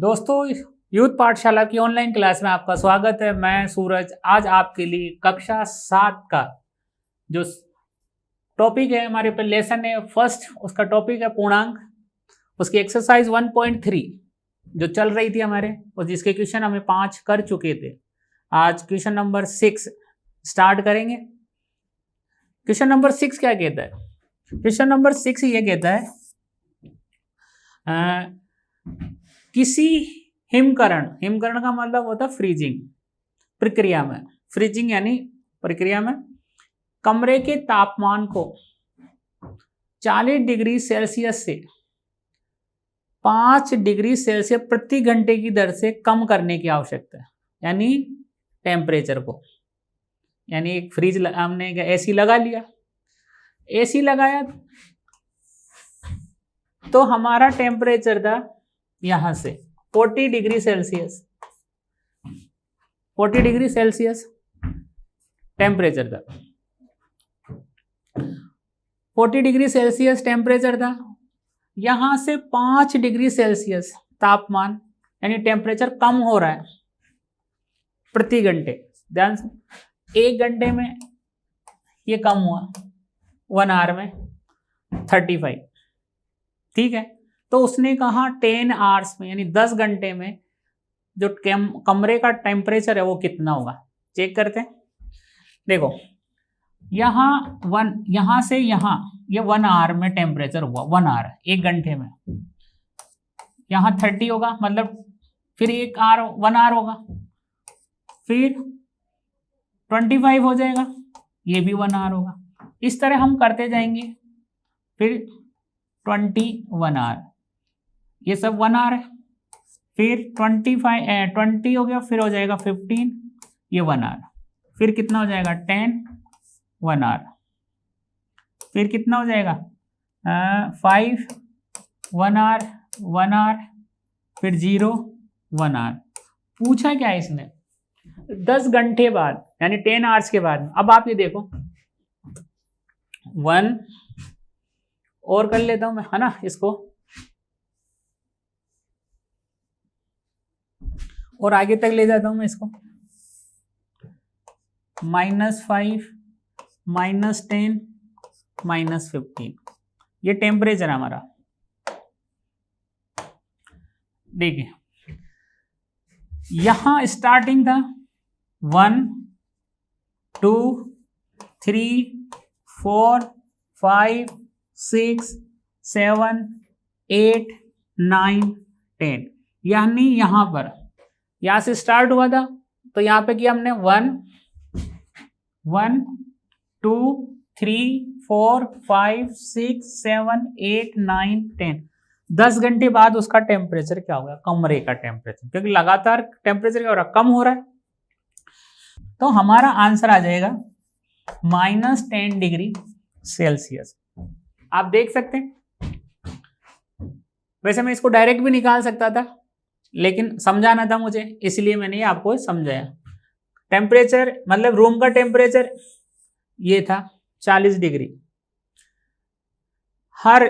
दोस्तों, यूथ पाठशाला की ऑनलाइन क्लास में आपका स्वागत है। मैं सूरज आज आपके लिए कक्षा 7 का जो टॉपिक है, हमारे पे लेसन है फर्स्ट, उसका टॉपिक है पूर्णांक। उसकी एक्सरसाइज 1.3 जो चल रही थी हमारे, और जिसके क्वेश्चन हमें 5 कर चुके थे। आज क्वेश्चन नंबर 6 स्टार्ट करेंगे। क्वेश्चन नंबर 6 क्या कहता है? क्वेश्चन नंबर 6 ये कहता है किसी हिमकरण का मतलब होता है फ्रीजिंग प्रक्रिया में, फ्रीजिंग यानी प्रक्रिया में कमरे के तापमान को 40 डिग्री सेल्सियस से 5 डिग्री सेल्सियस प्रति घंटे की दर से कम करने की आवश्यकता है। यानी टेम्परेचर को, यानी एक फ्रिज हमने एसी लगा लिया, एसी लगाया तो हमारा टेम्परेचर था यहां से 40 degree Celsius, 40 degree Celsius temperature था, 40 डिग्री सेल्सियस टेम्परेचर था। यहां से 5 डिग्री सेल्सियस तापमान यानी टेम्परेचर कम हो रहा है प्रति घंटे। ध्यान से, 1 घंटे में ये कम हुआ, 1 आवर में 35, ठीक है। तो उसने कहा 10 आवर्स में यानी 10 घंटे में जो कमरे का टेम्परेचर है वो कितना होगा। चेक करते हैं। देखो यहां से यहां ये 1 आवर में टेम्परेचर हुआ, 1 आवर 1 घंटे में, यहां 30 होगा, मतलब फिर 1 आवर होगा, फिर 25 हो जाएगा, ये भी 1 आवर होगा। इस तरह हम करते जाएंगे, फिर 21 आवर, ये सब 1 आवर है, फिर 20 हो गया, फिर हो जाएगा 15, ये 1 आवर, फिर कितना हो जाएगा 10, 1 आवर, फिर कितना हो जाएगा 5, 1 आवर, 1 आवर, फिर 0, 1 आवर। पूछा क्या है इसने? 10 घंटे बाद यानी 10 आवर्स के बाद। अब आप ये देखो, 1 और कर लेता हूं मैं, है ना, इसको और आगे तक ले जाता हूं मैं इसको, -5, -10, -15, ये टेम्परेचर है हमारा। देखिए यहां स्टार्टिंग था 1, 2, 3, 4, 5, 6, 7, 8, 9, 10, यानी यहां पर यहां से स्टार्ट हुआ था, तो यहां पे किया हमने 1, 2, 3, 4, 5, 6, 7, 8, 9, 10। 10 घंटे बाद उसका टेम्परेचर क्या होगा? कमरे का टेम्परेचर, क्योंकि लगातार टेम्परेचर क्या हो रहा है? कम हो रहा है। तो हमारा आंसर आ जाएगा -10 डिग्री सेल्सियस। आप देख सकते हैं, वैसे मैं इसको डायरेक्ट भी निकाल सकता था, लेकिन समझाना था मुझे, इसलिए मैंने ये आपको समझाया। टेम्परेचर मतलब रूम का टेम्परेचर ये था 40 डिग्री। हर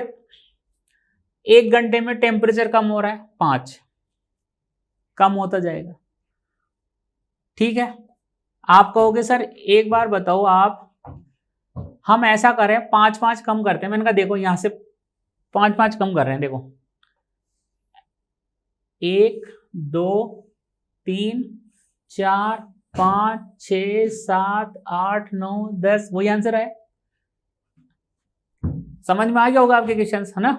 1 घंटे में टेम्परेचर कम हो रहा है 5, कम होता जाएगा, ठीक है। आप कहोगे सर एक बार बताओ, आप हम ऐसा करें 5-5 कम करते हैं। मैंने कहा देखो यहां से 5-5 कम कर रहे हैं, देखो 1, 2, 3, 4, 5, 6, 7, 8, 9, 10, वही आंसर है। समझ में आ गया होगा आपके क्वेश्चंस, है ना।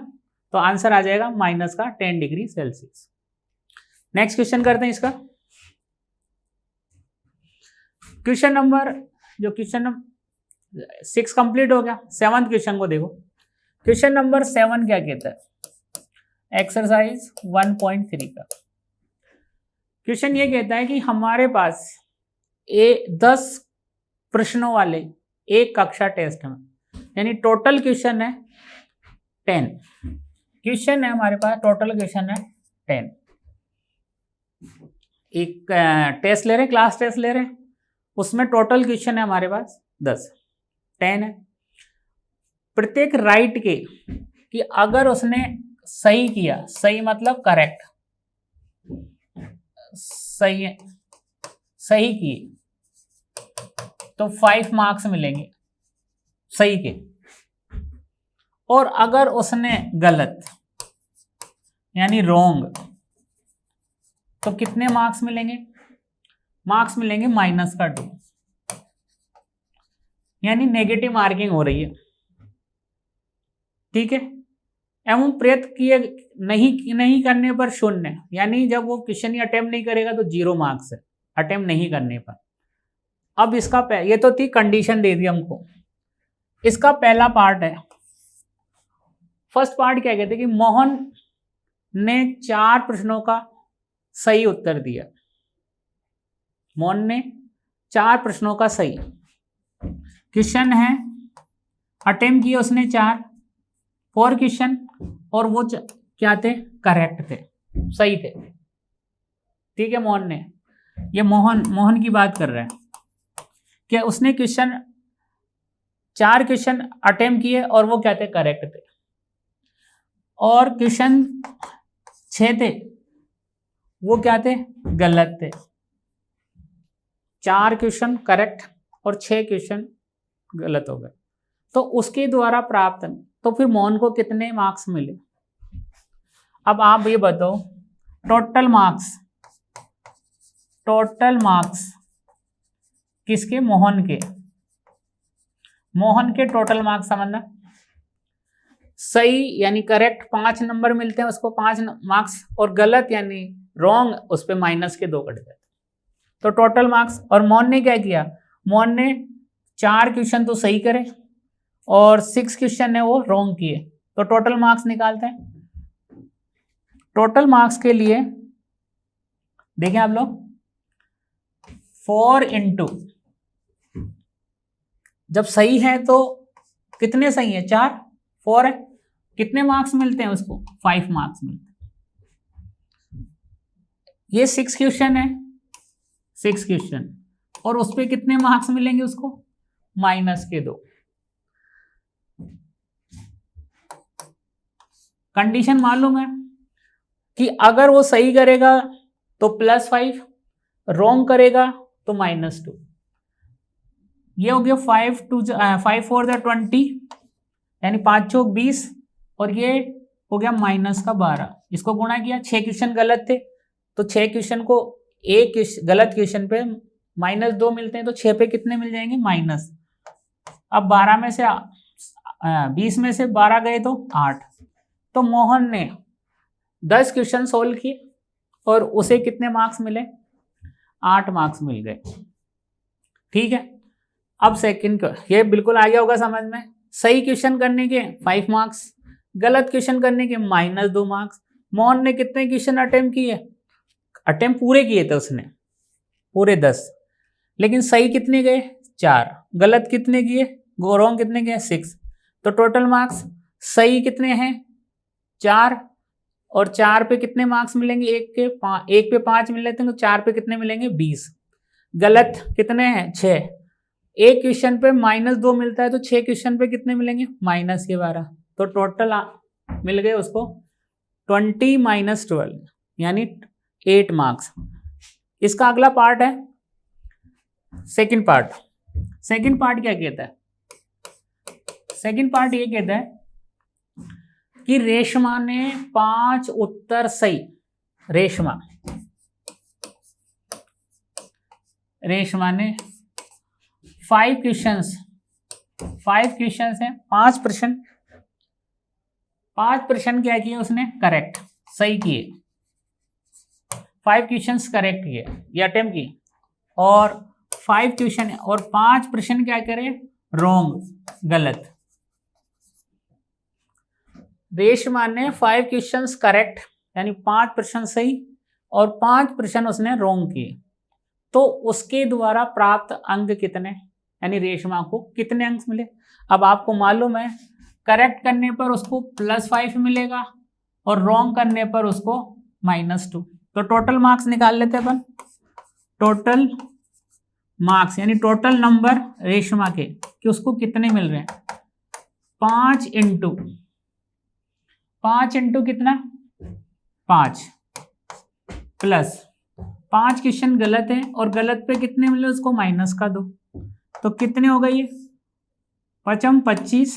तो आंसर आ जाएगा -10 डिग्री सेल्सियस। नेक्स्ट क्वेश्चन करते हैं इसका। क्वेश्चन नंबर 6 कंप्लीट हो गया। 7th क्वेश्चन को देखो। क्वेश्चन नंबर 7 क्या कहता है? एक्सरसाइज 1.3 का क्वेश्चन ये कहता है कि हमारे पास 10 प्रश्नों वाले एक कक्षा टेस्ट में, यानी टोटल क्वेश्चन है 10 क्वेश्चन है हमारे पास, टोटल क्वेश्चन है 10। एक टेस्ट ले रहे हैं, क्लास टेस्ट ले रहे हैं, उसमें टोटल क्वेश्चन है हमारे पास 10 है। प्रत्येक राइट कि अगर उसने सही किया, सही मतलब करेक्ट, सही है, सही किए तो 5 मार्क्स मिलेंगे सही के, और अगर उसने गलत यानी रॉन्ग तो कितने मार्क्स मिलेंगे? मार्क्स मिलेंगे -2, यानी नेगेटिव मार्किंग हो रही है। ठीक है। एवं प्रयत्न किए नहीं करने पर 0, यानी जब वो क्वेश्चन ही अटेम्प्ट नहीं करेगा तो 0 मार्क्स है अटेम्प्ट नहीं करने पर। अब इसका ये तो थी कंडीशन दे दी हमको। इसका पहला पार्ट है, फर्स्ट पार्ट क्या कहते हैं कि मोहन ने 4 प्रश्नों का सही उत्तर दिया। मोहन ने 4 प्रश्नों का सही, क्वेश्चन है अटेम्प्ट किए उसने 4 क्वेश्चन, और वो क्या थे? करेक्ट थे, सही थे। ठीक है। मोहन ने, ये मोहन की बात कर रहे हैं कि उसने 4 क्वेश्चन अटेम्प्ट किए और वो क्या थे? करेक्ट थे। और क्वेश्चन 6 थे, वो क्या थे? गलत थे। 4 क्वेश्चन करेक्ट और 6 क्वेश्चन गलत हो गए। तो उसके द्वारा प्राप्त, तो फिर मोहन को कितने मार्क्स मिले? अब आप ये बताओ, टोटल मार्क्स किसके? मोहन के टोटल मार्क्स समझना। सही यानी करेक्ट 5 नंबर मिलते हैं उसको, 5 मार्क्स, और गलत यानी रॉन्ग उस पे -2 कट जाते। तो टोटल मार्क्स। और मोहन ने क्या किया? मोहन ने 4 क्वेश्चन तो सही करे और 6 क्वेश्चन है वो रॉन्ग किए, तो टोटल मार्क्स निकालते हैं। टोटल मार्क्स के लिए देखें आप लोग, 4 इंटू, जब सही है तो कितने सही है? 4, 4 है, कितने मार्क्स मिलते हैं उसको? 5 मार्क्स मिलते हैं। ये 6 क्वेश्चन है, 6 क्वेश्चन, और उस पर कितने मार्क्स मिलेंगे उसको? -2। कंडीशन मालूम है कि अगर वो सही करेगा तो +5, रॉन्ग करेगा तो -2। ये हो गया 5 4 20, यानी 5 चौक 20, और ये हो गया -12। इसको गुणा किया, 6 क्वेश्चन गलत थे तो 6 क्वेश्चन को एक गलत क्वेश्चन पे -2 मिलते हैं, तो 6 पे कितने मिल जाएंगे? माइनस। अब 12 में से 20 में से 12 गए तो 8। तो मोहन ने 10 क्वेश्चन सोल्व किए और उसे कितने मार्क्स मिले? 8 मार्क्स मिल गए। ठीक है। अब सेकंड, ये बिल्कुल आ गया होगा समझ में। सही क्वेश्चन करने के 5 मार्क्स, गलत क्वेश्चन करने के -2 मार्क्स। मोहन ने कितने क्वेश्चन अटेम्प्ट किए? अटेम्प्ट पूरे किए थे उसने, पूरे 10, लेकिन सही कितने गए? 4। गलत कितने किए? रॉन्ग कितने गए? 6। तो टोटल मार्क्स सही कितने हैं? 4, और 4 पे कितने मार्क्स मिलेंगे? 1 पे 5 मिल लेते हैं, तो 4 पे कितने मिलेंगे? 20। गलत कितने हैं? 6। एक क्वेश्चन पे -2 मिलता है, तो 6 क्वेश्चन पे कितने मिलेंगे? -12। तो टोटल मिल गए उसको 20 - 12, यानी 8 मार्क्स। इसका अगला पार्ट है सेकंड पार्ट। सेकंड पार्ट क्या कहता है? सेकंड पार्ट ये कहता है कि रेशमा ने 5 उत्तर सही, रेशमा ने 5 क्वेश्चंस हैं, 5 प्रश्न, 5 प्रश्न क्या किए उसने? करेक्ट, सही किए। 5 क्वेश्चंस करेक्ट किए या अटेम्प्ट किए, और 5 क्वेश्चन और 5 प्रश्न क्या करे? रॉन्ग, गलत। रेशमा ने 5 क्वेश्चंस करेक्ट यानी 5 प्रश्न सही और 5 प्रश्न उसने रॉन्ग किए, तो उसके द्वारा प्राप्त अंक कितने, यानी रेशमा को कितने अंक मिले? अब आपको मालूम है करेक्ट करने पर उसको +5 मिलेगा और रॉन्ग करने पर उसको -2। तो टोटल मार्क्स निकाल लेते हैं अपन। टोटल मार्क्स यानी टोटल नंबर रेशमा के कि उसको कितने मिल रहे हैं? 5 इंटू कितना? 5 प्लस 5 क्वेश्चन गलत है और गलत पे कितने मिले उसको माइनस का दो, तो कितने हो गए ये 5 25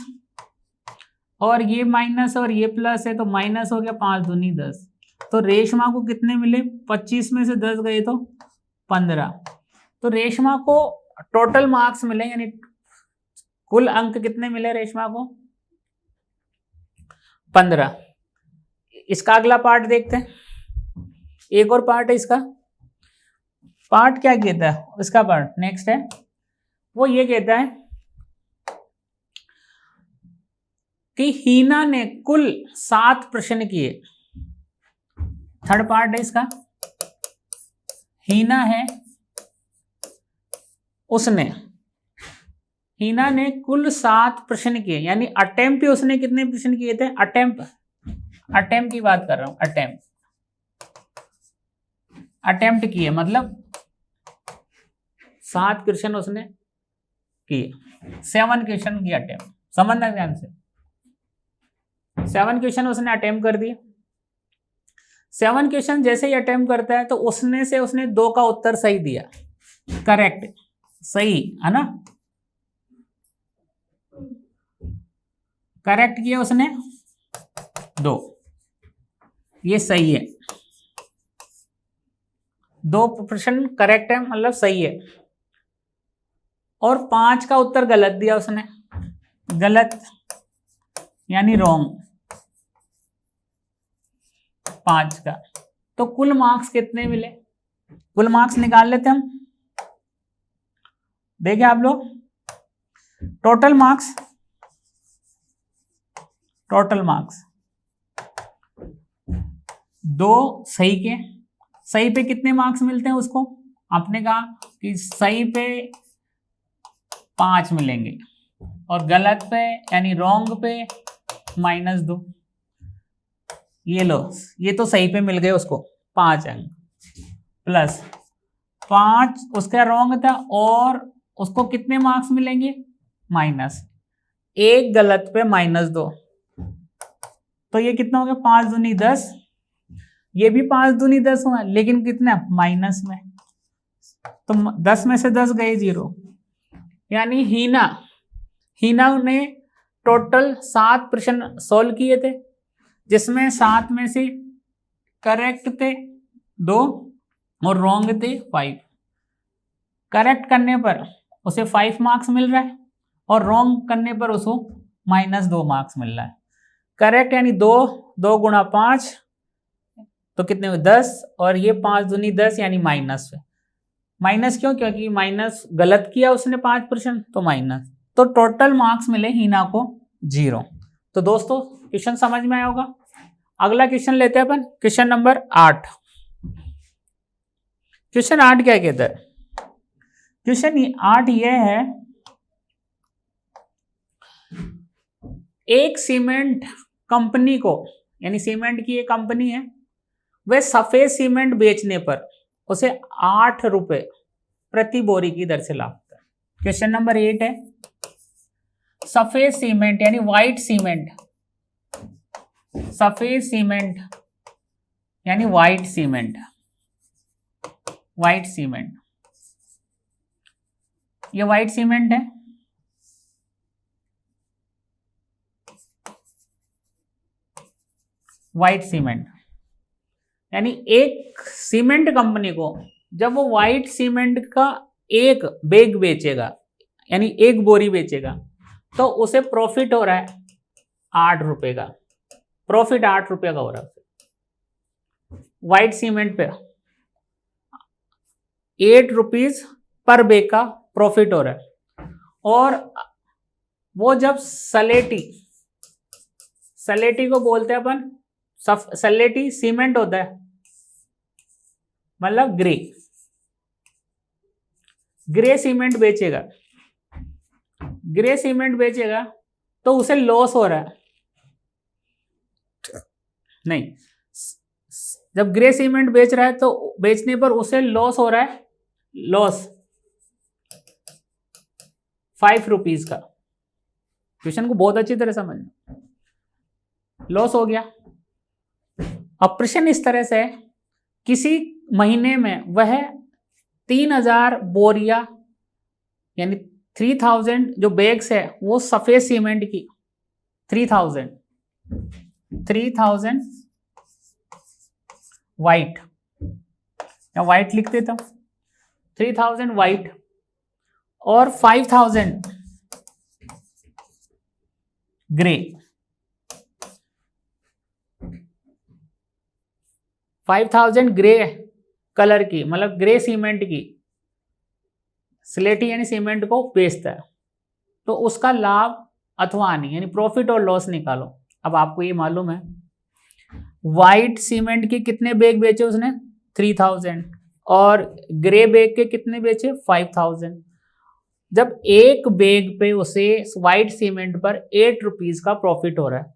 और ये माइनस और ये प्लस है तो माइनस हो गया 5 दूनी 10। तो रेशमा को कितने मिले 25 में से 10 गए तो 15। तो रेशमा को टोटल मार्क्स मिले यानी कुल अंक कितने मिले रेशमा को 15। इसका अगला पार्ट देखते हैं, एक और पार्ट है इसका। पार्ट क्या कहता है इसका पार्ट नेक्स्ट है, वो ये कहता है कि हीना ने कुल 7 प्रश्न किए। थर्ड पार्ट है इसका, हीना ने कुल 7 प्रश्न किए, यानी अटेम्प्ट पे उसने कितने प्रश्न किए थे, अटेम्प्ट की बात कर रहा हूं, अटेम्प्ट किए मतलब 7 क्वेश्चन उसने किए, 7 क्वेश्चन किए अटेम्प्ट, समझना ध्यान से। 7 क्वेश्चन उसने अटेम्प्ट कर दिए। 7 क्वेश्चन जैसे ही अटेम्प्ट करता है तो उसने 2 का उत्तर सही दिया, करेक्ट, सही है ना, करेक्ट किया उसने 2, ये सही है, 2 प्रश्न करेक्ट है मतलब सही है। और 5 का उत्तर गलत दिया उसने, गलत यानी रॉन्ग 5 का। तो कुल मार्क्स कितने मिले, कुल मार्क्स निकाल लेते हम, देखिए आप लोग टोटल मार्क्स 2 सही के, सही पे कितने मार्क्स मिलते हैं उसको, आपने कहा कि सही पे 5 मिलेंगे और गलत पे यानी रॉन्ग पे -2। ये लो, ये तो सही पे मिल गए उसको 5 अंक, प्लस 5 उसका रॉन्ग था और उसको कितने मार्क्स मिलेंगे -1 गलत पे -2। तो ये कितना हो गया 5 दूनी 10, ये भी 5 दूनी 10 हुआ लेकिन कितना माइनस में, तो 10 में से 10 गए 0, यानी हीना ने टोटल 7 प्रश्न सॉल्व किए थे जिसमें 7 में से करेक्ट थे 2 और रॉन्ग थे 5। करेक्ट करने पर उसे 5 मार्क्स मिल रहा है और रॉन्ग करने पर उसको -2 मार्क्स मिल रहा है। करेक्ट यानी 2 गुणा 5 तो कितने हुए 10 और ये 5 दूनी 10 यानी माइनस क्यों, क्योंकि माइनस गलत किया उसने 5 प्रश्न तो माइनस, तो टोटल मार्क्स मिले हीना को 0। तो दोस्तों क्वेश्चन समझ में आया होगा। अगला क्वेश्चन लेते हैं अपन, क्वेश्चन नंबर 8। क्वेश्चन 8 क्या कहता है, क्वेश्चन 8 यह है, एक सीमेंट कंपनी को, यानी सीमेंट की एक कंपनी है, वह सफेद सीमेंट बेचने पर उसे 8 रुपए प्रति बोरी की दर से लाभ होता है। क्वेश्चन नंबर 8 है, सफेद सीमेंट यानी व्हाइट सीमेंट, सफेद सीमेंट यानी व्हाइट सीमेंट, ये व्हाइट सीमेंट है, व्हाइट सीमेंट यानी एक सीमेंट कंपनी को जब वो व्हाइट सीमेंट का एक बैग बेचेगा यानी एक बोरी बेचेगा तो उसे प्रॉफिट हो रहा है 8 रुपए का, प्रॉफिट 8 रुपए का हो रहा है व्हाइट सीमेंट पे, 8 रुपीज पर बैग का प्रॉफिट हो रहा है। और वो जब सलेटी को बोलते हैं अपन, सलेटी सीमेंट होता है मतलब ग्रे सीमेंट बेचेगा तो उसे लॉस हो रहा है, नहीं, जब ग्रे सीमेंट बेच रहा है तो बेचने पर उसे लॉस हो रहा है, लॉस 5 रुपीज का। क्वेश्चन को बहुत अच्छी तरह समझना, लॉस हो गया। अब प्रश्न इस तरह से है, किसी महीने में वह 3000 बोरिया यानी 3000 जो बैग्स है वो सफेद सीमेंट की 3000 वाइट, या वाइट लिख देता हूं, 3000 वाइट और 5000 ग्रे, 5000 ग्रे कलर की मतलब ग्रे सीमेंट की स्लेटी यानी सीमेंट को बेचता है, तो उसका लाभ अथवा हानि यानी प्रॉफिट और लॉस निकालो। अब आपको ये मालूम है वाइट सीमेंट के कितने बैग बेचे उसने 3000 और ग्रे बैग के कितने बेचे 5000। जब एक बैग पे उसे वाइट सीमेंट पर 8 रुपीज का प्रॉफिट हो रहा है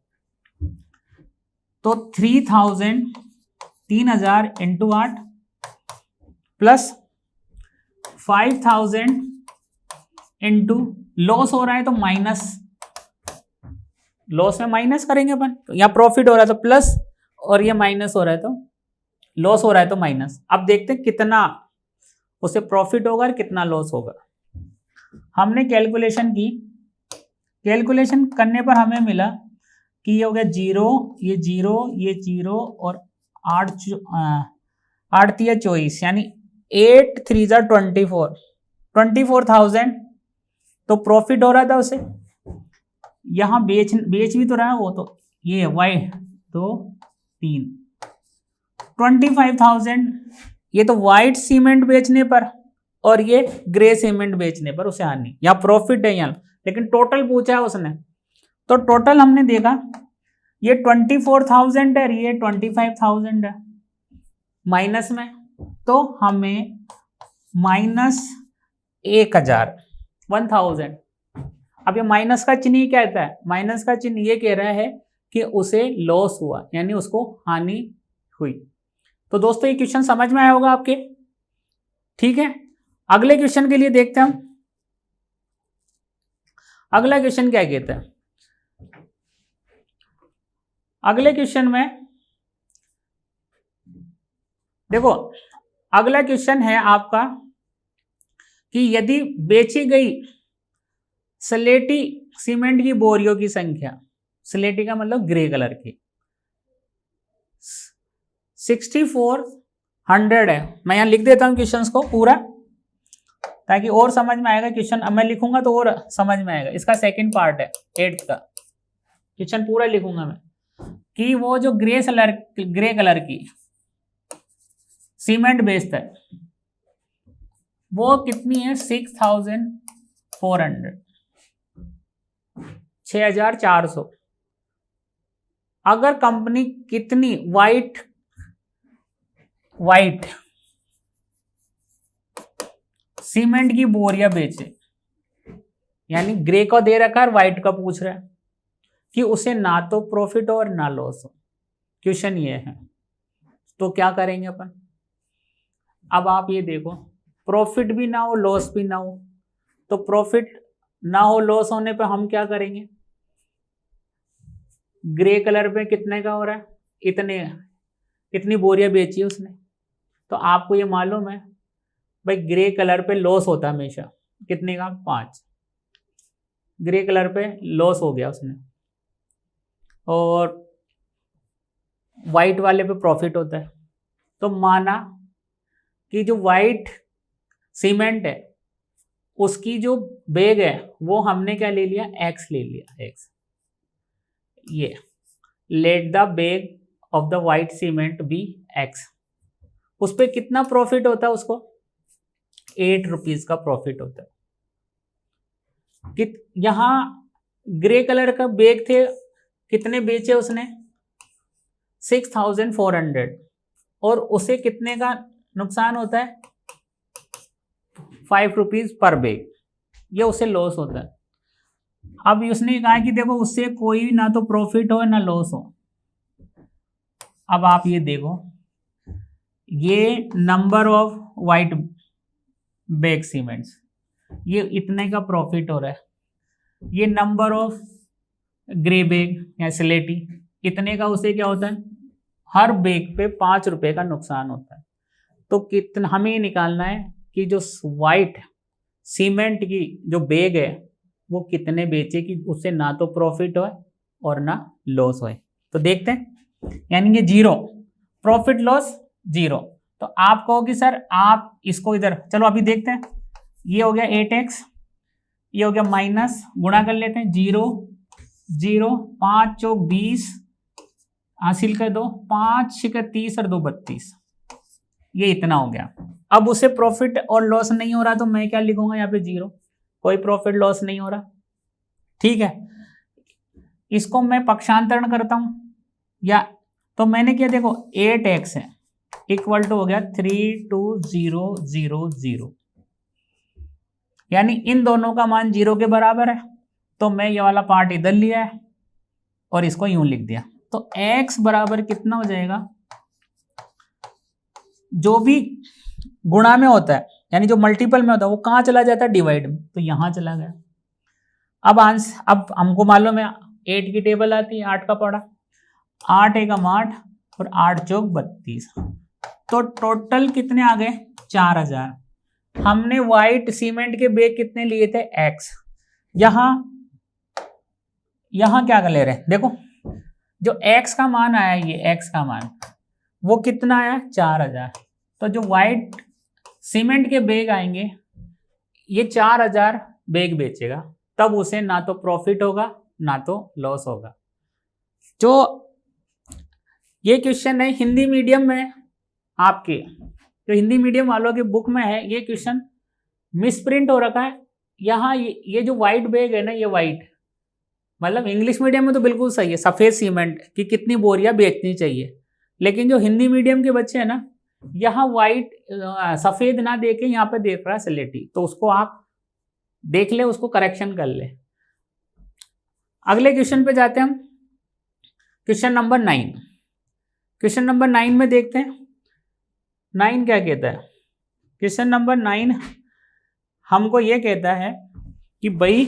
तो 3000 इंटू 8 प्लस 5000 इंटू लॉस हो रहा है तो माइनस, लॉस में माइनस करेंगे अपन, तो यहाँ प्रॉफिट हो रहा है तो प्लस और ये माइनस हो रहा है तो लॉस हो रहा है तो माइनस। अब देखते हैं कितना उसे प्रॉफिट होगा और कितना लॉस होगा। हमने कैलकुलेशन की, कैलकुलेशन करने पर हमें मिला कि ये हो गया 0, ये 0, ये 0 और 8 3 24 यानी 8 3 24, 24,000 तो प्रॉफिट हो रहा था उसे। यहां बेच भी तो रहा है वो, तो ये वाइट तो 3 25,000 ये तो वाइट सीमेंट बेचने पर और ये ग्रे सीमेंट बेचने पर उसे हानि, यहाँ प्रॉफिट है यहाँ, लेकिन टोटल पूछा है उसने तो टोटल हमने देखा ये 24,000 है, ये 25,000 है माइनस में, तो हमें माइनस 1000 अब ये माइनस का चिन्ह क्या कहता है, माइनस का चिन्ह ये कह रहा है कि उसे लॉस हुआ यानी उसको हानि हुई। तो दोस्तों ये क्वेश्चन समझ में आया होगा आपके, ठीक है। अगले क्वेश्चन के लिए देखते हैं हम। अगला क्वेश्चन क्या कहता है, अगले क्वेश्चन में देखो, अगला क्वेश्चन है आपका कि यदि बेची गई स्लेटी सीमेंट की बोरियों की संख्या, स्लेटी का मतलब ग्रे कलर की 6400 है। मैं यहां लिख देता हूं क्वेश्चन को पूरा ताकि और समझ में आएगा क्वेश्चन। अब मैं लिखूंगा तो और समझ में आएगा। इसका सेकंड पार्ट है 8th का क्वेश्चन, पूरा लिखूंगा मैं कि वो जो ग्रे कलर की सीमेंट बेस्ड है वो कितनी है 6400 6400। अगर कंपनी कितनी वाइट सीमेंट की बोरियां बेचे, यानी ग्रे को दे रखा है, व्हाइट का पूछ रहा है कि उसे ना तो प्रॉफिट हो और ना लॉस हो, क्वेश्चन ये है, तो क्या करेंगे अपन। अब आप ये देखो, प्रॉफिट भी ना हो लॉस भी ना हो, तो प्रॉफिट ना हो लॉस होने पे हम क्या करेंगे, ग्रे कलर पे कितने का हो रहा है, इतनी बोरियां बेची है उसने, तो आपको ये मालूम है भाई ग्रे कलर पे लॉस होता है हमेशा, कितने का 5, ग्रे कलर पे लॉस हो गया उसने, और वाइट वाले पे प्रॉफिट होता है। तो माना कि जो वाइट सीमेंट है उसकी जो बैग है वो हमने क्या ले लिया, एक्स ले लिया, एक्स। ये let the bag of the white cement be x, उस पर कितना प्रॉफिट होता है, उसको 8 रुपीज का प्रॉफिट होता है। यहां ग्रे कलर का बैग थे, कितने बेचे उसने 6400, और उसे कितने का नुकसान होता है 5 रुपीज पर बैग, ये उसे लॉस होता है। अब उसने कहा कि देखो उससे कोई ना तो प्रॉफिट हो ना लॉस हो। अब आप ये देखो, ये number of white bag cements, ये इतने का प्रॉफिट हो रहा है, ये नंबर ऑफ ग्रे बैग या स्लेटी इतने का, उसे क्या होता है हर बैग पे 5 रुपए का नुकसान होता है। तो कितना हमें ये निकालना है कि जो वाइट सीमेंट की जो बैग है वो कितने बेचे कि उससे ना तो प्रॉफिट हो और ना लॉस हो। तो देखते हैं, यानी कि जीरो, प्रॉफिट लॉस जीरो। तो आप कहो कि सर आप इसको इधर, चलो अभी देखते हैं, ये हो गया 8x, ये हो गया माइनस, गुणा कर लेते हैं, 0 0, 5 चौक 20 हासिल कर दो, 5 छिका 30 और 2 32, ये इतना हो गया। अब उसे प्रॉफिट और लॉस नहीं हो रहा तो मैं क्या लिखूंगा यहाँ पे, जीरो, कोई प्रॉफिट लॉस नहीं हो रहा। ठीक है, इसको मैं पक्षांतरण करता हूं, या तो मैंने क्या, देखो 8x है इक्वल टू हो गया 32000, यानी इन दोनों का मान 0 के बराबर है। तो मैं ये वाला पार्ट इधर लिया है और इसको यूं लिख दिया। तो x बराबर कितना हो जाएगा, जो भी गुणा में होता है यानी जो मल्टीपल में होता है वो कहाँ चला जाता है, डिवाइड में, तो यहां चला गया। अब हमको मालूम है 8 की टेबल आती है, 8 का पड़ा, 8 एकम 8 और 8 चौक 32, तो टोटल कितने आ गए, 4000। हमने व्हाइट सीमेंट के बैग कितने लिए थे, x। यहां क्या कर ले रहे हैं, देखो जो x का मान आया, ये x का मान वो कितना आया, 4000। तो जो व्हाइट सीमेंट के बैग आएंगे, ये 4000 बैग बेचेगा, तब उसे ना तो प्रॉफिट होगा ना तो लॉस होगा। जो ये क्वेश्चन है हिंदी मीडियम में, आपके जो हिंदी मीडियम वालों की बुक में है, ये क्वेश्चन मिसप्रिंट हो रखा है। यहाँ ये जो व्हाइट बैग है ना, ये व्हाइट, मतलब इंग्लिश मीडियम में तो बिल्कुल सही है, सफ़ेद सीमेंट की कितनी बोरियां बेचनी चाहिए, लेकिन जो हिंदी मीडियम के बच्चे हैं ना, यहाँ व्हाइट सफ़ेद ना देके यहाँ पे देख रहा है स्लेटी, तो उसको आप देख ले, उसको करेक्शन कर ले। अगले क्वेश्चन पे जाते हैं हम, क्वेश्चन नंबर 9। क्वेश्चन नंबर 9 में देखते हैं 9 क्या कहता है। क्वेश्चन नंबर 9 हमको ये कहता है कि भाई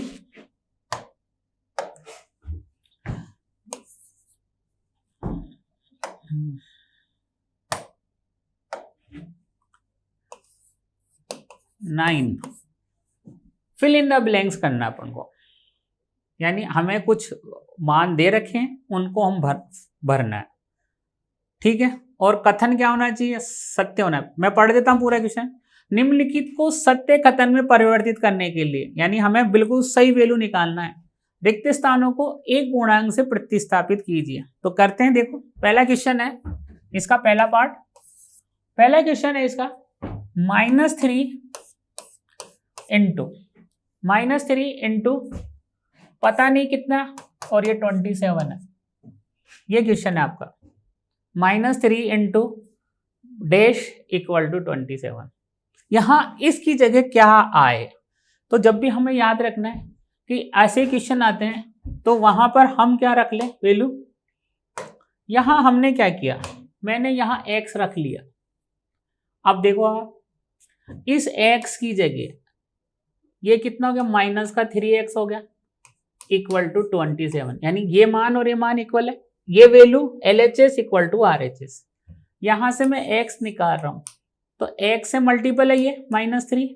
फिल इन द ब्लैंक्स करना अपन को, यानी हमें कुछ मान दे रखे हैं, उनको हम भरना है। ठीक है, और कथन क्या होना चाहिए, सत्य होना है। मैं पढ़ देता हूं पूरा क्वेश्चन। निम्नलिखित को सत्य कथन में परिवर्तित करने के लिए, यानी हमें बिल्कुल सही वैल्यू निकालना है, रिक्त स्थानों को एक पूर्णांक से प्रतिस्थापित कीजिए। तो करते हैं, देखो पहला क्वेश्चन है इसका, पहला पार्ट, पहला क्वेश्चन है इसका, -3 इंटू पता नहीं कितना और ये 27 है, ये क्वेश्चन है आपका। -3 इंटू डैश इक्वल टू 27। यहां इसकी जगह क्या आए, तो जब भी हमें याद रखना है कि ऐसे क्वेश्चन आते हैं तो वहां पर हम क्या रख लें, वैल्यू। यहां हमने क्या किया, मैंने यहां x रख लिया। अब देखो आप, इस x की जगह ये कितना हो गया, माइनस का 3x हो गया इक्वल टू 27, यानी ये मान और ये मान इक्वल है, ये value LHS equal to RHS। यहां से मैं x निकाल रहा हूं, तो x से मल्टीपल है ये -3,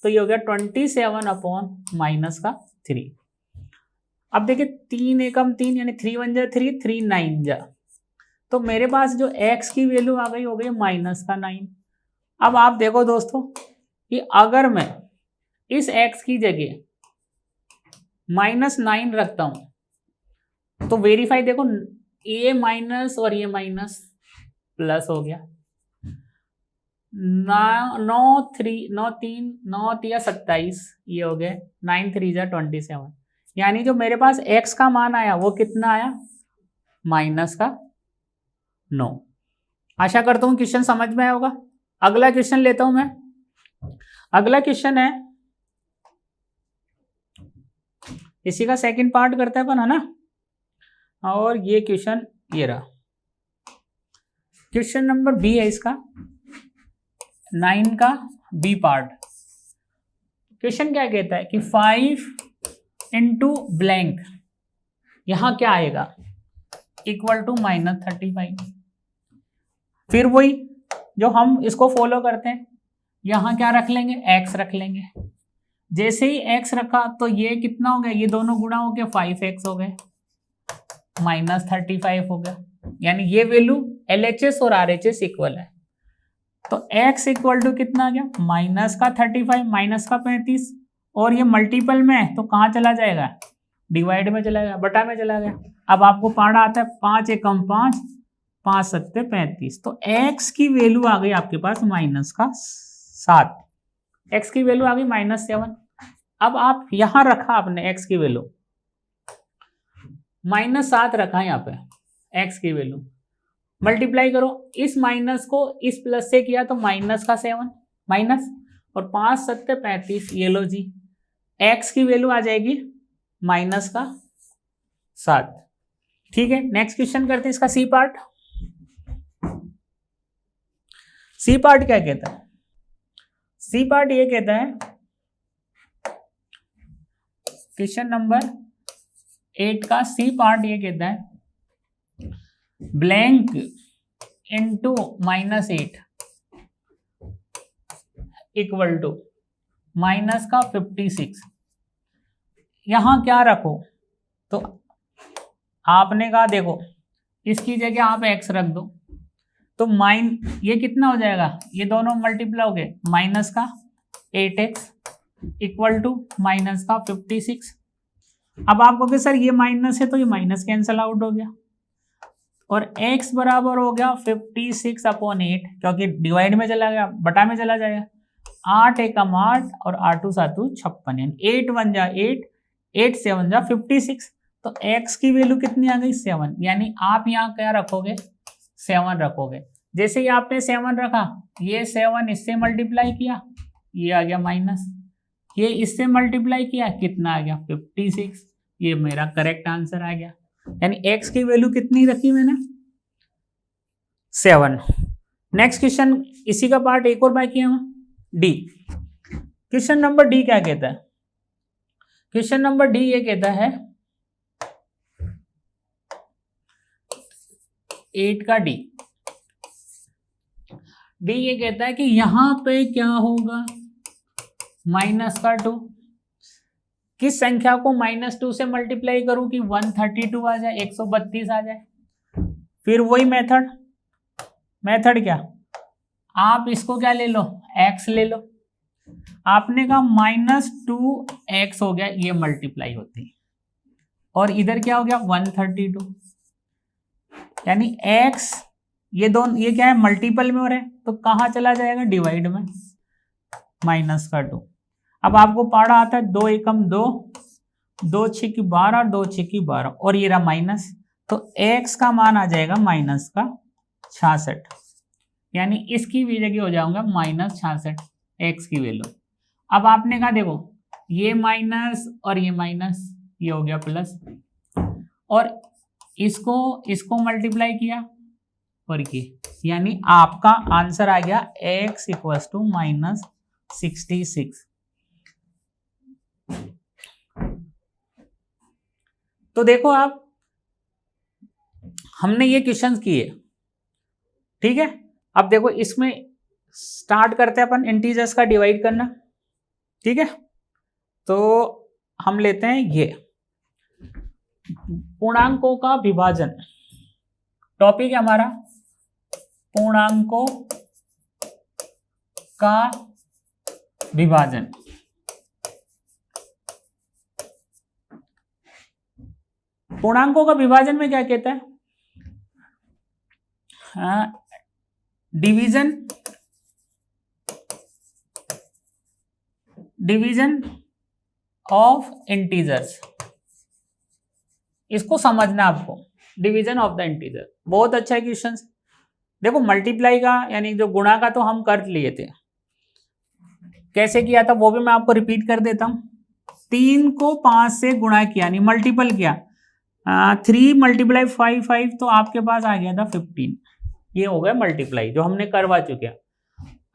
तो ये हो गया 27 अपॉन -3। अब देखिए 3 एकम 3 यानी 3 1 जा 3, 3 9 जा, तो मेरे पास जो x की वैल्यू आ गई हो गई -9। अब आप देखो दोस्तों कि अगर मैं इस x की जगह -9 रखता हूं तो वेरीफाई, देखो ये माइनस और ये माइनस प्लस हो गया, 9 3 27, ये हो गए 9 3 जा 27, यानी जो मेरे पास x का मान आया वो कितना आया, -9। आशा करता हूं क्वेश्चन समझ में आया होगा। अगला क्वेश्चन लेता हूं मैं। अगला क्वेश्चन है, इसी का सेकंड पार्ट करते हैं अपन, है ना। और ये क्वेश्चन ये रहा, क्वेश्चन नंबर बी है इसका, 9 का बी पार्ट। क्वेश्चन क्या कहता है कि 5 इंटू ब्लैंक, यहां क्या आएगा, इक्वल टू -35। फिर वही जो हम इसको फॉलो करते हैं, यहाँ क्या रख लेंगे, x रख लेंगे। जैसे ही x रखा तो ये कितना हो गया, ये दोनों गुणा हो गया 5x हो गए, -35 हो गया। यानी ये वैल्यू LHS और RHS इक्वल है। तो x इक्वल टू कितना आ गया, -35 -35, और ये मल्टीपल में है तो कहाँ चला जाएगा, डिवाइड में चला गया, बटा में चला गया। अब आपको पढ़ा आता है 5 एकम 5, 5 सत्ते 35, तो x की वैल्यू आ गई आपके पास -7, x की वैल्यू आ गई -7। अब आप यहां रखा आपने x की वैल्यू -7 रखा यहाँ पे, x की वैल्यू मल्टीप्लाई करो, इस माइनस को इस प्लस से किया तो -7 माइनस, और 5 सत्ते 35, ये लो जी x की वैल्यू आ जाएगी -7। ठीक है, नेक्स्ट क्वेश्चन करते हैं इसका सी पार्ट। सी पार्ट क्या कहता है, सी पार्ट ये कहता है, क्वेश्चन नंबर 8 का सी पार्ट ये कहता है, ब्लैंक इंटू -8 इक्वल टू -56। यहां क्या रखो, तो आपने कहा देखो इसकी जगह आप x रख दो, तो ये कितना हो जाएगा, ये दोनों मल्टीप्लाई हो गए, -8x इक्वल टू -56। अब आपको कि सर ये माइनस है तो ये माइनस कैंसल आउट हो गया, और x बराबर हो गया 56/8, क्योंकि डिवाइड में चला गया, बटा में चला जाएगा। 8 एकम 8 और 8 7 56, यानी 8 1 जा 8, 8 7 जा 56। तो x की वैल्यू कितनी आ गई, 7। यानी आप यहाँ क्या रखोगे, 7 रखोगे। जैसे ही आपने 7 रखा, ये 7 इससे मल्टीप्लाई किया, ये आ गया माइनस, ये इससे मल्टीप्लाई किया, कितना आ गया 56। ये मेरा करेक्ट आंसर आ गया। यानी x की वैल्यू कितनी रखी मैंने, 7। नेक्स्ट क्वेश्चन, इसी का पार्ट एक और बाकी है, डी। क्वेश्चन नंबर डी क्या कहता है, क्वेश्चन नंबर डी ये कहता है 8 का डी ये कहता है कि यहां पे क्या होगा, -2। किस संख्या को -2 से मल्टीप्लाई करूं कि 132 आ जाए, 132 आ जाए। फिर वही मेथड क्या, आप इसको क्या ले लो, x ले लो। आपने कहा -2x हो गया, ये मल्टीप्लाई होती, और इधर क्या हो गया 132, यानी x ये दोनों, ये क्या है मल्टीपल में हो रहे हैं, तो कहाँ चला जाएगा, डिवाइड में, -2। अब आपको पढ़ा आता है 2 एकम 2, 2 6 12, 2 6 12, और ये रहा माइनस, तो x का मान आ जाएगा -66, यानी इसकी भी जगह हो जाऊंगा -66 x की वैल्यू। अब आपने कहा देखो ये माइनस और ये माइनस, ये हो गया प्लस, और इसको मल्टीप्लाई किया और ये, यानी आपका आंसर आ गया x = -66। तो देखो आप, हमने ये क्वेश्चंस किए, ठीक है। अब देखो इसमें स्टार्ट करते हैं अपन इंटीजर्स का डिवाइड करना, ठीक है। तो हम लेते हैं ये पूर्णांकों का विभाजन, टॉपिक है हमारा पूर्णांकों का विभाजन। पूर्णांकों का विभाजन में क्या कहता है, डिवीजन ऑफ इंटीजर्स, इसको समझना आपको, डिवीजन ऑफ द इंटीजर। बहुत अच्छा है क्वेश्चन। देखो मल्टीप्लाई का यानी जो गुणा का तो हम कर लिए थे, कैसे किया था वो भी मैं आपको रिपीट कर देता हूं। 3 को 5 से गुणा किया, यानी मल्टीपल किया, 3 × 5 5, तो आपके पास आ गया था 15। ये हो गया मल्टीप्लाई, जो हमने करवा चुके हैं।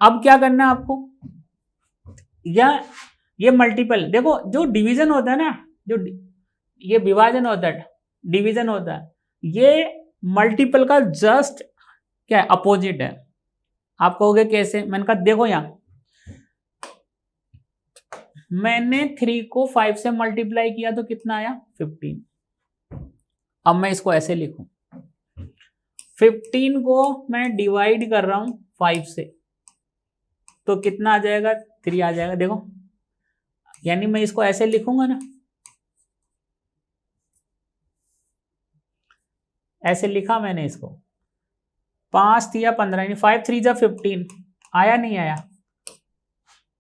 अब क्या करना है आपको, या ये मल्टीपल, देखो जो डिवीजन होता है ना, जो ये विभाजन होता है, डिवीजन होता है, ये मल्टीपल का जस्ट क्या है, अपोजिट है। आप कहोगे कैसे? मैंने कहा देखो यहाँ मैंने 3 को 5 से मल्टीप्लाई किया तो कितना आया? 15। अब मैं इसको ऐसे लिखूं, 15 को मैं डिवाइड कर रहा हूं 5 से तो कितना आ जाएगा? 3 आ जाएगा। देखो यानी मैं इसको ऐसे लिखूंगा ना, ऐसे लिखा मैंने इसको, 5 3 15 यानी 5 3 जा 15 आया नहीं आया?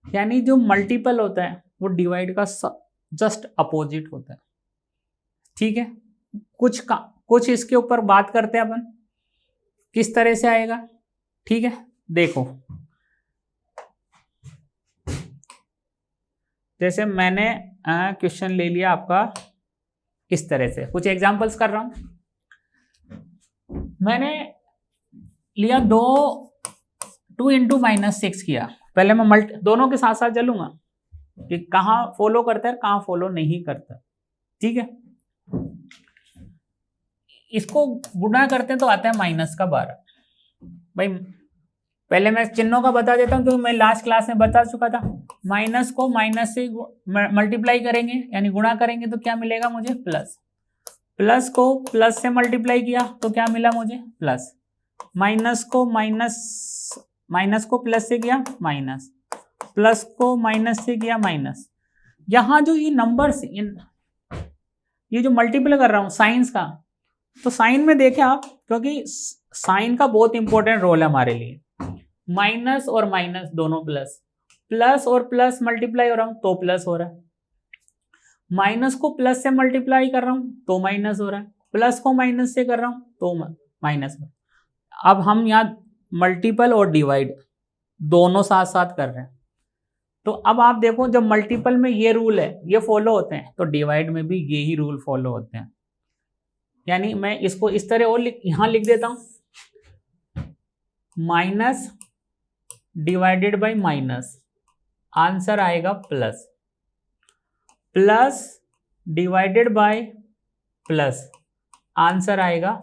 यानी जो मल्टीपल होता है वो डिवाइड का जस्ट अपोजिट होता है। ठीक है, कुछ इसके ऊपर बात करते हैं अपन किस तरह से आएगा। ठीक है, देखो जैसे मैंने क्वेश्चन ले लिया आपका इस तरह से, कुछ एग्जांपल्स कर रहा हूं। मैंने लिया 2 इंटू -6 किया। पहले मैं दोनों के साथ साथ चलूंगा कि कहाँ फॉलो करता है कहाँ फॉलो नहीं करता। ठीक है, इसको गुणा करते हैं तो आता है -12। भाई पहले मैं चिन्हों का बता देता हूं क्योंकि मैं लास्ट क्लास में बता चुका था। माइनस को माइनस से मल्टीप्लाई करेंगे यानी गुणा करेंगे तो क्या मिलेगा मुझे? प्लस। प्लस को प्लस से मल्टीप्लाई किया तो क्या मिला मुझे? प्लस। माइनस को प्लस से किया माइनस, प्लस को माइनस से किया माइनस। यहां जो ये नंबर्स, ये जो मल्टीप्लाई कर रहा हूं साइंस का, तो साइन में देखें आप, क्योंकि साइन का बहुत इंपॉर्टेंट रोल है हमारे लिए। माइनस और माइनस दोनों प्लस, प्लस और प्लस मल्टीप्लाई हो रहा हूं तो प्लस हो रहा है। माइनस को प्लस से मल्टीप्लाई कर रहा हूं तो माइनस हो रहा है, प्लस को माइनस से कर रहा हूं तो माइनस हो रहा है। अब हम यहाँ मल्टीपल और डिवाइड दोनों साथ साथ कर रहे हैं, तो अब आप देखो जब मल्टीपल में ये रूल है ये फॉलो होते हैं तो डिवाइड में भी ये ही रूल फॉलो होते हैं। यानी मैं इसको इस तरह और यहां लिख देता हूं, minus divided by minus, answer आएगा plus. Plus divided by plus, answer आएगा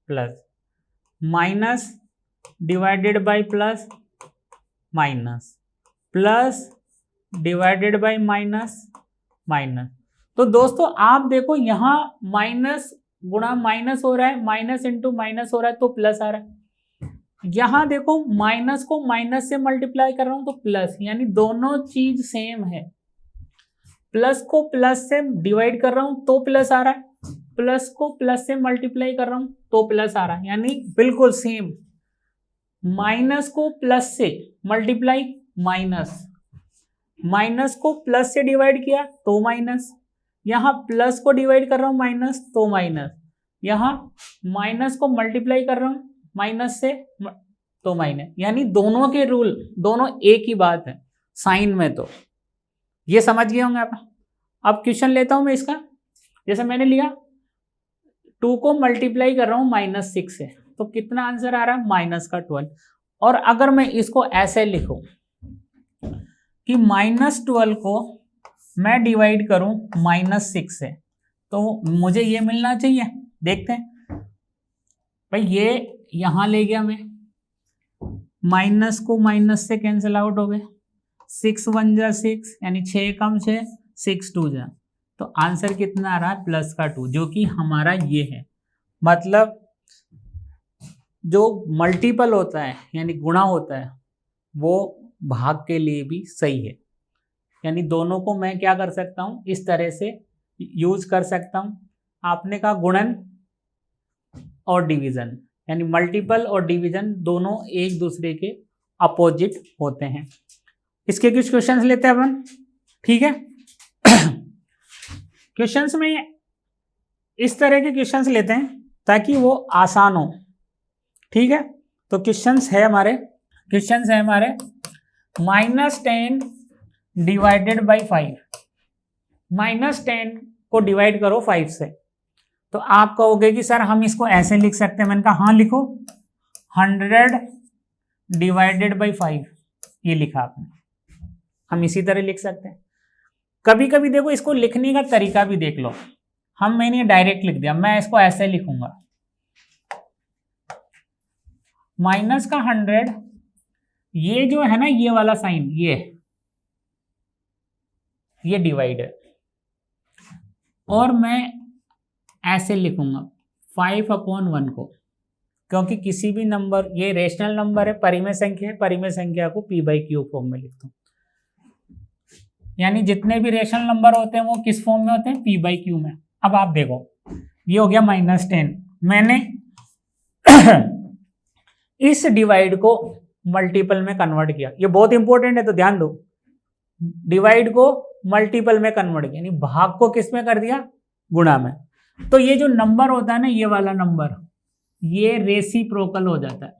plus. Minus divided by plus, minus. Plus divided by minus, minus. तो दोस्तों आप देखो यहां माइनस गुणा माइनस हो रहा है, माइनस इंटू माइनस हो रहा है तो प्लस आ रहा है। यहां देखो माइनस को माइनस से मल्टीप्लाई कर रहा हूं तो प्लस, यानी दोनों चीज सेम है। प्लस को प्लस से डिवाइड कर रहा हूं तो प्लस आ रहा है, प्लस को प्लस से मल्टीप्लाई कर रहा हूं तो प्लस आ रहा है, यानी बिल्कुल सेम। माइनस को प्लस से मल्टीप्लाई माइनस, माइनस को प्लस से डिवाइड किया तो माइनस, यहां प्लस को डिवाइड कर रहा हूं माइनस तो माइनस, यहां माइनस को मल्टीप्लाई कर रहा हूं माइनस से तो माइनस, यानी दोनों के रूल दोनों एक ही बात है साइन में। तो ये समझ गए होंगे आप। अब क्वेश्चन लेता हूं मैं इसका, जैसे मैंने लिया 2 को मल्टीप्लाई कर रहा हूं -6 से तो कितना आंसर आ रहा है? -12। और अगर मैं इसको ऐसे लिखूं कि -12 को मैं डिवाइड करूं -6 से तो मुझे ये मिलना चाहिए। देखते हैं भाई, ये यहां ले गया मैं, माइनस को माइनस से कैंसिल आउट हो गए, 6 1 जा 6 यानी 6 कम 6 6 2 जा, तो आंसर कितना आ रहा है? प्लस का 2, जो कि हमारा ये है। मतलब जो मल्टीपल होता है यानी गुणा होता है वो भाग के लिए भी सही है। यानी दोनों को मैं क्या कर सकता हूं? इस तरह से यूज कर सकता हूं। आपने कहा गुणन और डिवीजन, यानी मल्टीपल और डिवीजन दोनों एक दूसरे के अपोजिट होते हैं। इसके कुछ क्वेश्चंस लेते हैं अपन। ठीक है, क्वेश्चंस में इस तरह के क्वेश्चंस लेते हैं ताकि वो आसान हो। ठीक है, तो क्वेश्चंस है हमारे -10 डिवाइडेड बाई 5, -10 को डिवाइड करो 5 से, तो आप कहोगे कि सर हम इसको ऐसे लिख सकते हैं। मैंने कहा हाँ लिखो, 100 डिवाइडेड बाई 5, ये लिखा आपने, हम इसी तरह लिख सकते हैं। कभी कभी देखो इसको लिखने का तरीका भी देख लो, मैंने डायरेक्ट लिख दिया, मैं इसको ऐसे लिखूंगा, माइनस का 100 ये जो है ना ये वाला साइन, ये डिवाइड है, और मैं ऐसे लिखूंगा 5/1 को, क्योंकि किसी भी नंबर, ये रेशनल नंबर है, परिमेय संख्या है, परिमेय संख्या को p/q फॉर्म में लिखता हूँ। यानी जितने भी रेशनल नंबर होते हैं वो किस फॉर्म में होते हैं, p/q में। अब आप देखो ये हो गया -10, मैंने इस डिवाइड को मल्टीपल में कन्वर्ट किया, ये बहुत इंपॉर्टेंट है तो ध्यान दो, डिवाइड को मल्टीपल में कन्वर्ट किया, यानी भाग को किस में कर दिया, गुणा में। तो ये जो नंबर होता है ना, ये वाला नंबर, ये रेसिप्रोकल हो जाता है,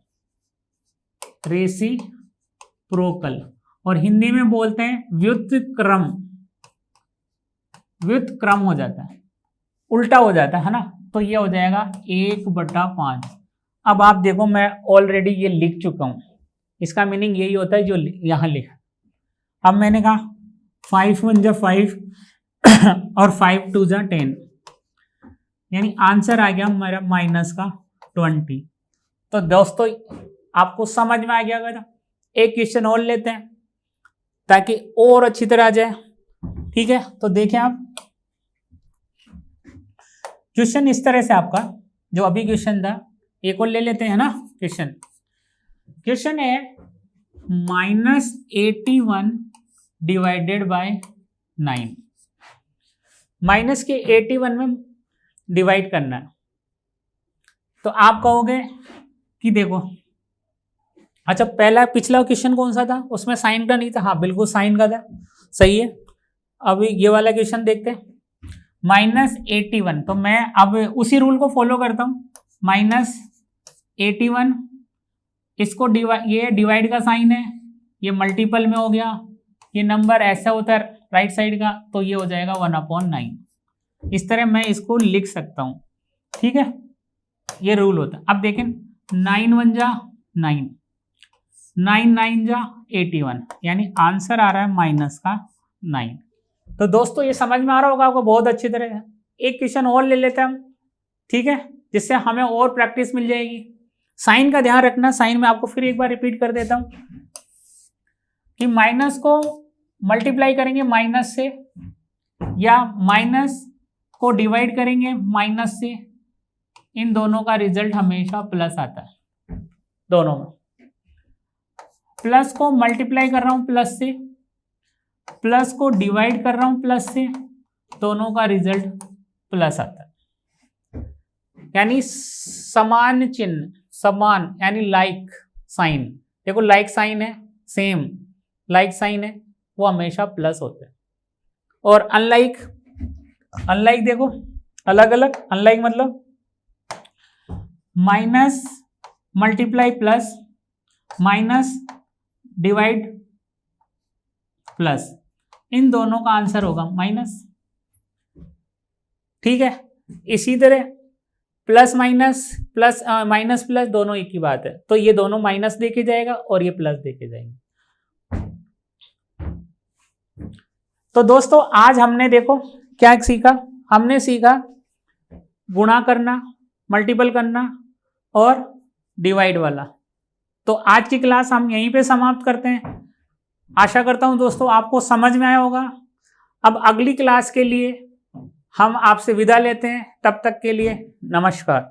रेसिप्रोकल, और हिंदी में बोलते हैं व्युत्क्रम, व्युत्क्रम हो जाता है, उल्टा हो जाता है ना। तो ये हो जाएगा 1/5। अब आप देखो मैं ऑलरेडी ये लिख चुका हूं, इसका मीनिंग यही होता है जो यहां लिखा। अब मैंने कहा 5×1 = 5 और 5×2 = 10, यानी आंसर आ गया मेरा -20। तो दोस्तों आपको समझ में आ गया होगा। एक क्वेश्चन और लेते हैं ताकि और अच्छी तरह आ जाए, ठीक है। तो देखें आप, क्वेश्चन इस तरह से आपका जो अभी क्वेश्चन था, एक और ले लेते हैं ना क्वेश्चन। क्वेश्चन है -81 / 9, माइनस के 81 में डिवाइड करना है। तो आप कहोगे कि देखो, अच्छा पहला पिछला क्वेश्चन कौन सा था, उसमें साइन का नहीं था, हाँ बिल्कुल साइन का था, सही है। अभी ये वाला क्वेश्चन देखते हैं, -81, तो मैं अब उसी रूल को फॉलो करता हूँ, -81, इसको ये डिवाइड का साइन है, ये मल्टीपल में हो गया, ये नंबर ऐसा होता है राइट साइड का, तो ये हो जाएगा 1/9। इस तरह मैं इसको लिख सकता हूँ, ठीक है, ये रूल होता है। अब देखें 9×1 = 9, 9×9 = 81, यानी आंसर आ रहा है -9। तो दोस्तों ये समझ में आ रहा होगा आपको बहुत अच्छी तरह। एक क्वेश्चन और ले लेते हैं हम, ठीक है, जिससे हमें और प्रैक्टिस मिल जाएगी। साइन का ध्यान रखना, साइन में आपको फिर एक बार रिपीट कर देता हूं कि माइनस को मल्टीप्लाई करेंगे माइनस से, या माइनस को डिवाइड करेंगे माइनस से, इन दोनों का रिजल्ट हमेशा प्लस आता है। दोनों में प्लस को मल्टीप्लाई कर रहा हूं प्लस से, प्लस को डिवाइड कर रहा हूं प्लस से, दोनों का रिजल्ट प्लस आता है। यानी समान चिन्ह, समान यानी लाइक साइन, देखो लाइक साइन है, सेम लाइक साइन है, वो हमेशा प्लस होता है। और अनलाइक, अनलाइक देखो अलग अलग, अनलाइक मतलब minus multiply plus, minus divide plus, इन दोनों का आंसर होगा माइनस, ठीक है। इसी तरह plus minus, plus minus plus, दोनों एक ही बात है, तो ये दोनों माइनस देके जाएगा और ये प्लस देके जाएंगे। तो दोस्तों आज हमने देखो क्या सीखा, हमने सीखा गुणा करना, मल्टीपल करना और डिवाइड वाला। तो आज की क्लास हम यहीं पे समाप्त करते हैं। आशा करता हूं दोस्तों आपको समझ में आया होगा। अब अगली क्लास के लिए हम आपसे विदा लेते हैं, तब तक के लिए नमस्कार।